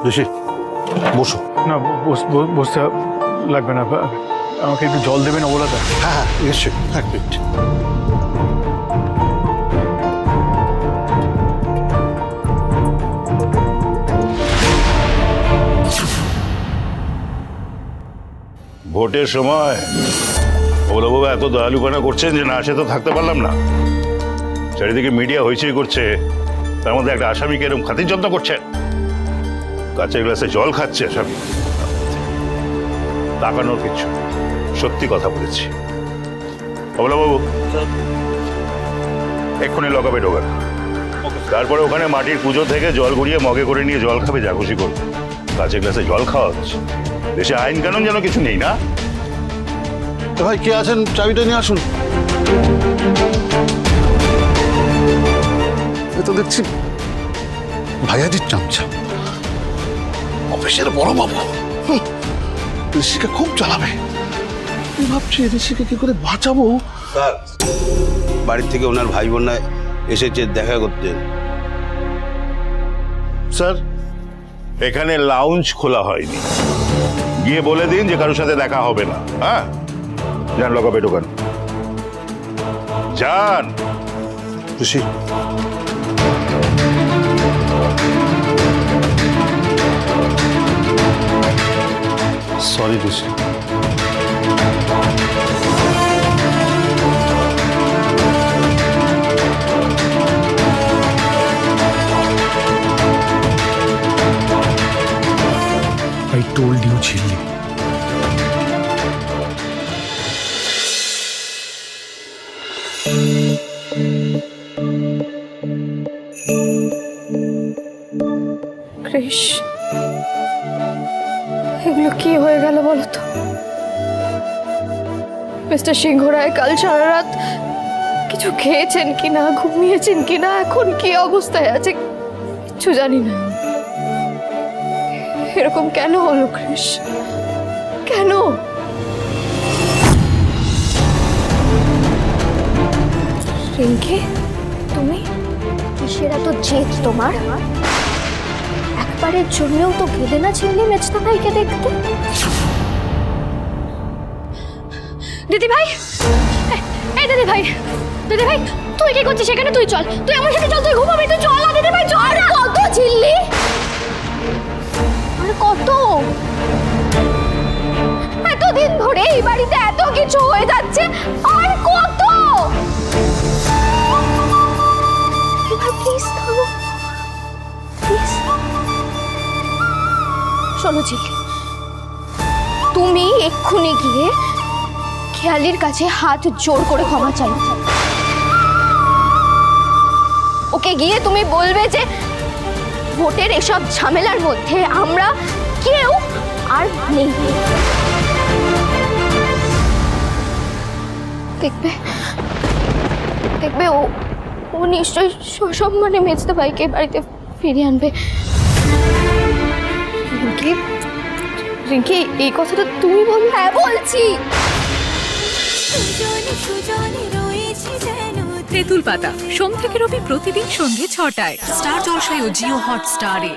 ঋষি বসো। না বসতে লাগবে না, আমাকে একটু জল দেবেন অবলাদা? হ্যাঁ হ্যাঁ নিশ্চয়ই, এক মিনিট। ভোটের সময় ওলাবাবু এত দয়ালুপনা করছেন যে না সে তো থাকতে পারলাম না। চারিদিকে মিডিয়া হইচই করছে, তার মধ্যে একটা আসামিকে এরকম খাতির যত্ন করছেন, কাঁচের গ্লাসে জল খাচ্ছে আসামি। তাকানোর কিছু, সত্যি কথা বলেছি। ওলাবাবু এক্ষুনি লকাপে ঢোকান, তারপরে ওখানে মাটির পুজো থেকে জল গড়িয়ে মগে করে নিয়ে জল খাবে, যা খুশি করবে। কাঁচের গ্লাসে জল খাওয়া হচ্ছে, দেশে আইন কানুন যেন কিছু নেই না। তো ভাই কে আছেন, চাবিটা নিয়ে আসুন। এ তো দেখছি ভাইয়াজির চামচা, অফিসের বড় বাবু। ঋষিকে খুব চালাবে। আমি ভাবছি ঋষিকে কি করে বাঁচাবো। স্যার, বাড়ি থেকে ওনার ভাই বোনরা এসেছে দেখা করতে। স্যার, এখানে লাউঞ্জ খোলা হয়নি, গিয়ে বলে দিন যে কারোর সাথে দেখা হবে না। হ্যাঁ যান, লকাপে ঢোকান, যান। Rishi sorry Rishi. I told you, Chilli. Krish, এগুলো কি হয়ে গেল বলো তো? মিস্টার সিংহ রায় কাল সারা রাত কিছু খেয়েছেন কিনা, ঘুমিয়েছেন কিনা, এখন কি অবস্থায় আছে কিছু জানি না। এরকম কেন হলো কৃষ, কেন? রিঙ্কি, তুমি? কিসেরা তো জেদ তোমার? একবারের জন্যও তো গেলে না ছিললি মেজদা ভাইকে দেখতে? দিদি ভাই, এই দিদি ভাই, দিদি ভাই তুই কি করছিস সেখানে? তুই চল, তুই আমার সাথে চল, তুই ঘুমাবি, তুই চল না দিদি ভাই, চল না। কত ছিললি? আর কত? এতদিন ধরে এই বাড়িতে এত কিছু হয়ে যাচ্ছে, আর কত? এবার প্লিজ থামো, প্লিজ। শোনো ছিললি, তুমি এক্ষুনি গিয়ে খেয়ালির কাছে হাত জোর করে ক্ষমা চাই। ওকে গিয়ে তুমি বলবে যে ভোটের এসব ঝামেলার মধ্যে আমরা কেউ আর নেই। দেখবে দেখবে ও ও নিশ্চয়ই সসম্মানে মেজদা ভাইকে বাড়িতে ফিরিয়ে আনবে। রিঙ্কি, রিঙ্কি এই কথাটা তুমি বল। হ্যাঁ বলছি। তেঁতুল পাতা সোম থেকে রবি প্রতিদিন সন্ধ্যে ৬টায় স্টার জলসায় ও জিও হটস্টারে।